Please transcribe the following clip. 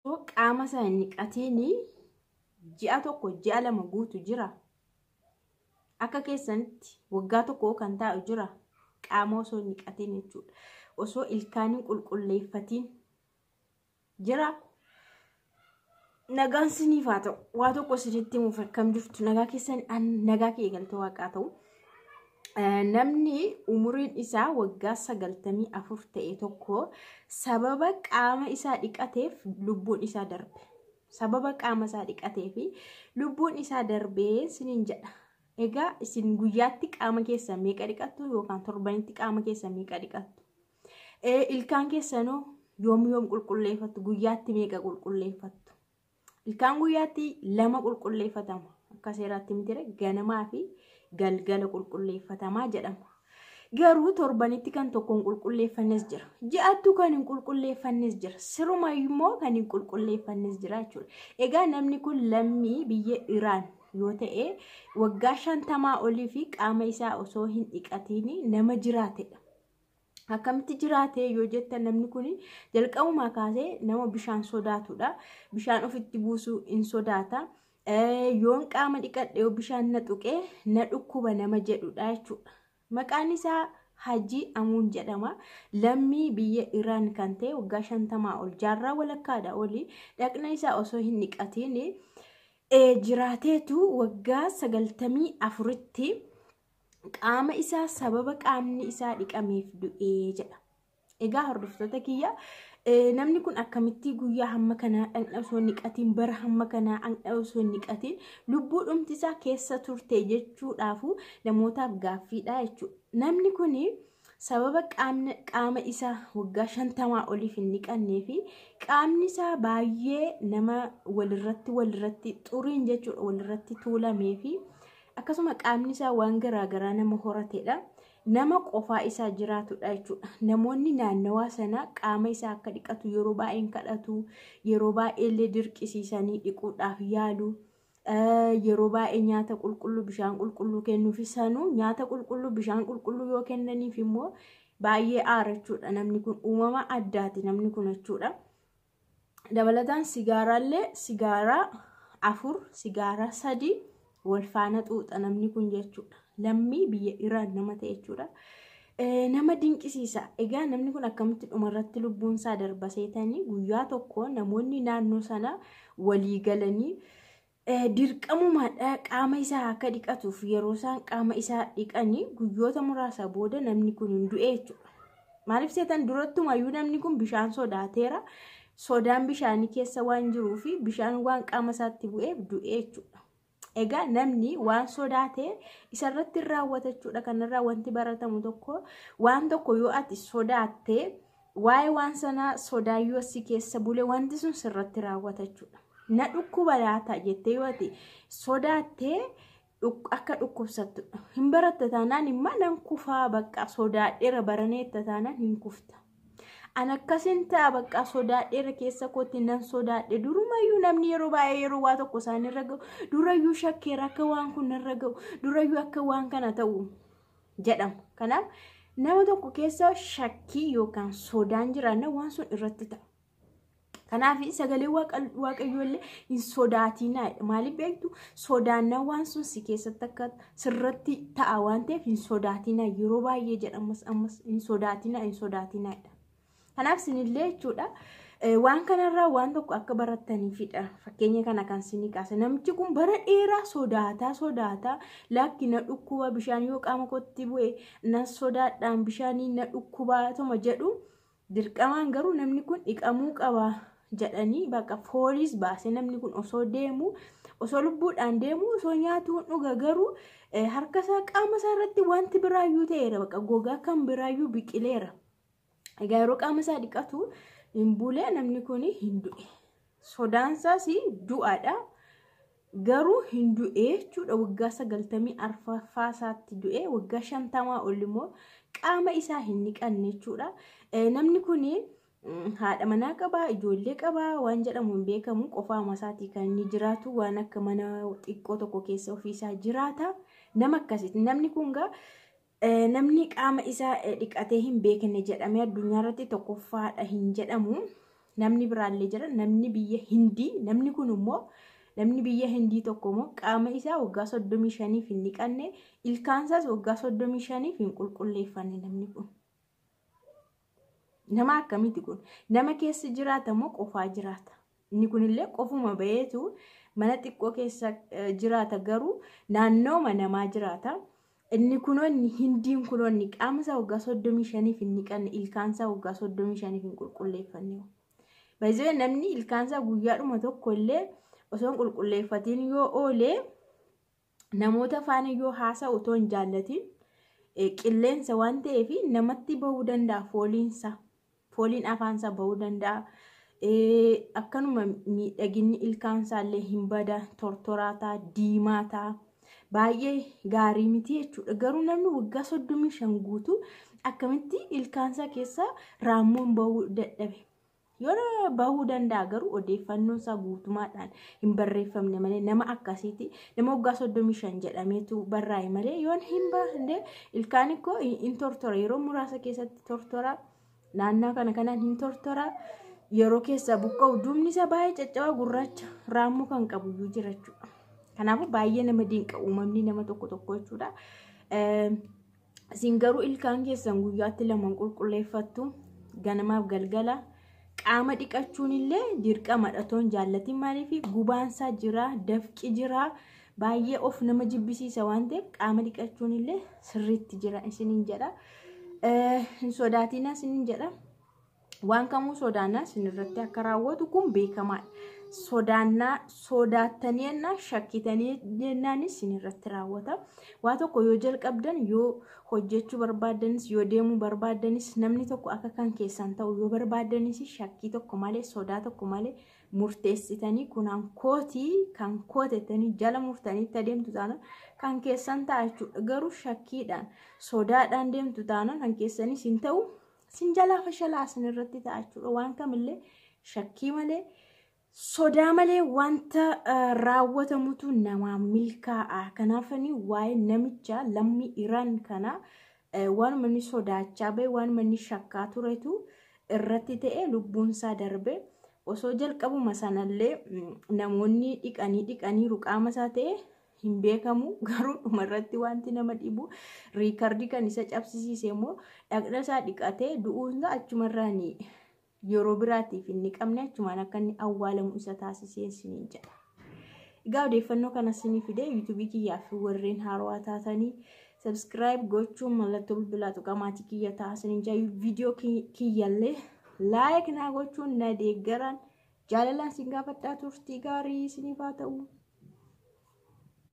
qaama isaa hin dhiqatini ji'a tokko ji'a lama guutu jira. Akka keessanitti waggaa tokko kan taa'u jira. Qaama osoo hin dhiqatin jechuudha. Osoo ilkaan hin qulqulleeffatin jira. Nagaan siniif haa ta'u. Waa tokko sinitti himuuf akkam jirtu nagaa keessan nagaa kee eegalte waaqaa ta'u. Namni umuriin isaa waggaa 94 ta'e tokko sababa qaama isaa dhiqateef lubbuun isaa darbe. Sababa qaama isaa dhiqateef lubbuun isaa darbee sinin jedha. Egaa isin guyyaatti qaama keessan meeqa dhiqattu yookaan torbanitti qaama keessan meeqa dhiqattu? Ilkaan keessanoo yoom qulqulleeffattu? Guyyaatti meeqa qulqulleeffattu? Ilkaan guyyaatti 2 qulqulleeffatama. Akka seeraatti mitire ganamaa fi galgala qulqulleeffatamaa jedhama. Garuu torbanitti kan tokkoon qulqulleeffannes jira. Ji'attu kan hin qulqulleeffannes jira. Sirumayyuu immoo kan hin qulqulleeffannes jira jechuudha. Egaa namni kun lammii biyya Iraan yoo ta'e waggaa 50 olii fi qaama isaa osoo hin dhiqatiin nama jiraatedha. Akkamitti jiraate yoo jettan namni kun jalqabumaa kaasee nama bishaan sodaatudha. Bishaan ofitti buusuu hin sodaata. Yoon qaama dhiqadhe yoo bishaan na tuqee na dhukkuba nama jedhudha jechuudha. Maqaan isaa Hajii Amuun jedhama. Lammii biyya Iraan kan ta'e waggaa 50 ol jaarraa walakkaadha olii dhaqna isaa osoo hin dhiqatiin jiraateetu waggaa 94tti qaama isaa sababa qaamni isaa dhiqameef du'ee jedha. Egaa hordoftoota kiyya namni kun akkamitti guyyaa hamma kanaa dhaqna osoo hin dhiqatiin bara hamma kanaa dhaqna osoo hin dhiqatiin lubbuu dhumti isaa keessa turte jechuudhaafu namootaaf gaaffiidha jechuudha. Namni kun sababa qaama isaa waggaa 50 oliif hin dhiqannee fi qaamni isaa baay'ee nama walirratti xuriin jechuudha walirratti tuulamee fi akkasuma qaamni isaa waan garaagaraa nama horatedha. Nama qofaa isaa jiraatudha jechuudha. Namoonni naannawaa sana qaama isaa akka dhiqatu yeroo baay'een kadhatu, yeroo baay'ee dirqisiisanii dhiquudhaaf yaalu, yeroo baay'ee nyaata qulqulluu bishaan qulqulluu kennuufi sanuu nyaata qulqulluu bishaan qulqulluu yoo kennaniif immoo baay'ee aarachuudha. Namni kun uumama addaati namni kun jechuudha. Dabalataan sigaaraallee sigaaraa 4 sigaaraa 3 wal faana xuuxa namni kun jechuudha. Lammii biyya Iraan nama ta'e jechuudha. Nama dinqisiisa. Egaa namni kun akkamitti dhumarratti lubbuun isaa darba seetanii guyyaa tokko namoonni naannoo sana walii galanii dirqamumaadha qaama isaa akka dhiqatuuf yeroo isaan qaama isaa dhiqanii guyyoota muraasa booda namni kun hin du'e jechuudha. Maaliif seetan durattumayyuu namni kun bishaan sodaateera. Sodaan bishaanii keessa waan jiruuf bishaan waan qaama isaatti bu'eef du'e jechuudha. Egaa namni waan sodaatee isarratti raawwata jechuudha. Kanarraa wanti baratamu tokko waan tokko yoo ati sodaattee waa'ee waan sanaa sodaayyuu si keessa bule wanti sun sirratti raawwata jechuudha. Na dhukkuba laata jettee yoo ati sodaattee akka dhukkubsattu hin baratta taanaan immoo nan kufaa bakka sodaadheera baraneetta taanaan hin kufta. An akkasin ta'a bakka sodaadheera keessa kootti nan sodaadhe durumayyuu namni yeroo baay'ee yeroo waa tokko isaanirra ga'u durayyuu shakkeera akka waan kun irra ga'u durayyuu akka waan kana ta'u jedhama. Kanaaf nama tokko keessa shakkii yookaan sodaan jiraanna waan sun irratti ta'a. Kanaaf sagalee waaqayyoollee hin sodaatinaa. Maaliif beektu sodaannaa waan sun si keessatti akka sirratti ta'a waan ta'eef hin sodaatinaa yeroo baay'ee jedhamas ammas hin sodaatinaa. Kanaaf sinillee jechuudha waan kanarraa waan tokko akka barataniifidha. Fakkeenya kana kan sinii kaase namichi kun bara dheeraa sodaataa lakki na dhukkuba bishaan yoo qaama kootti bu'e na sodaadhaan bishaanii na dhukkubaatuma jedhu dirqamaan garuu namni kun dhiqamuu qaba jedhanii bakka fooliis baase namni kun osoo deemu osoo lubbuudhaan deemu osoo nyaatu dhuga garuu harka isaa qaama isaa irratti wanti biraayyuu ta'eera bakka gogaa kan biraayyuu biqileera. Egaa yeroo qaama isaa dhiqatu hin bulee namni kun hin du'e. Sodaan isaas du'aadha. Garuu hin du'e jechuudha. Waggaa 94ffaa isaatti du'e. Waggaa 50 ol immoo qaama isaa hin dhiqanne jechuudha. Namni kun haadha manaa qaba, ijoollee qaba waan jedhamu hin beekamu. Qofaama isaatii kan inni jiraatu waan akka mana xiqqoo tokko keessa ofiisaa jiraata. Nama akkasiiti. Namni kun namni qaama isaa dhiqatee hin beekne jedhamee addunyaa irratti tokkoffaadha hin jedhamu. namni biraallee jira namni biyya Hindii namni kun immoo namni biyya Hindii tokko immoo qaama isaa waggaa 35 hin dhiqanne ilkaansaas waggaa 35 hin qulqulleeffanne namni kun. Nama akkamitti kun? Nama keessa jiraata moo qofaa jiraata? Inni kunillee qofuma baheetu mana xiqqoo keessa jiraata garuu naannooma namaa jiraata. Inni kunoonni Hindiin kunoonni qaama isaa waggaa 35 hin dhiqanne ilkaansaa waggaa 35 hin qulqulleeffanne. Baay'ee namni ilkaansaa guyyaadhuma tokko illee osoo hin qulqulleeffatiin yoo oole namoota faana yoo haasa'u otoo hin jaallatin qilleensa waan ta'eef namatti bahuu danda'a fooliin afaansaa bahuu danda'a. Akkanuma miidhaginni ilkaansaa illee hin bada tortoraataa diimaataa baay'ee gaarii miti jechuudha. Garuu namni waggaa 35 guutuu akkamitti ilkaansaa keessa raammoon bahuu dadhabe? Yoo bahuu danda'a garuu odeeffannoo isaa guutumaadhaan hin barreeffamne malee nama akkasiiti nama waggaa 35 jedhameetu barraa'e malee yoo hin baafne ilkaan koo hin tortora yeroo muraasa keessatti tortora naannoo kanaan hin tortora yeroo keessa buqqa'u duubni isaa baay'ee caccabaa gurraacha raammoo kan qabu iyyuu jira jechuudha. Kanaafuu baay'ee nama dinqa uumamni nama tokko jechuudha. Isin garuu ilkaan keessan guyyaatti 2 qulqulleeffattu ganamaaf galgala. Qaama dhiqachuun illee dirqamadha toon jaallatin maaliif gubaansaa jira dafqi jira baay'ee of nama jibbisiisa waan ta'eef qaama dhiqachuun illee sirriitti jira isiniin jedha. Hin sodaatina isiniin jedha. Waan kamuu sodaannaa isinirratti akka raawwatu kun beekamaadha. Sodaattanii ennaa shakkitanii jennaanis isinirratti raawwata. Waa tokko yoo jalqabdan yoo hojjechuu barbaaddanis yoo deemuu barbaaddanis namni tokko akka kan keessan ta'u yoo barbaaddanis shakkii tokko malee sodaa tokko malee murteessitanii kunaan kootii kan kootettanii jala murtaniitti adeemtu taanaan kan keessan ta'a jechuudha. Garuu shakkiidhaan sodaadhaan deemtu taanaan kan keessanis hin ta'u sin jalaa fashalaa isinirratti ta'a jechuudha. Waan kamillee shakkii malee sodaa malee wanta raawwatamutu nama milkaa'a. Kanaafanii waa'ee namicha lammii Iraan kana waan manni sodaachaa bahe waan manni shakkaa turetu irratti ta'e lubbuunsaa darbe osoo jalqabuma sanallee namoonni dhiqanii ruqaama isaa ta'e hin beekamu garuu dhumarratti wanti nama dhibu riikardii kan isa cabsisiise immoo dhaqna isaa dhiqatee du'uunsa achumarraanii yeroo biraatiif hin dhiqamne achumaan akka inni awwaalamu isa taasisee isiniin jedha. Egaa odeeffannoo kana isinii fide yuutuubii kiyyaa fi warreen haarawaa taatanii subscribe gochuun mallattoo bilbilaa tuqamaatii kiyya taasisanii jaa viidiyoo kiyyallee like naa gochuun na deeggaran jaalalaan isin gaafadhaa turtii gaarii isiniif haa ta'u.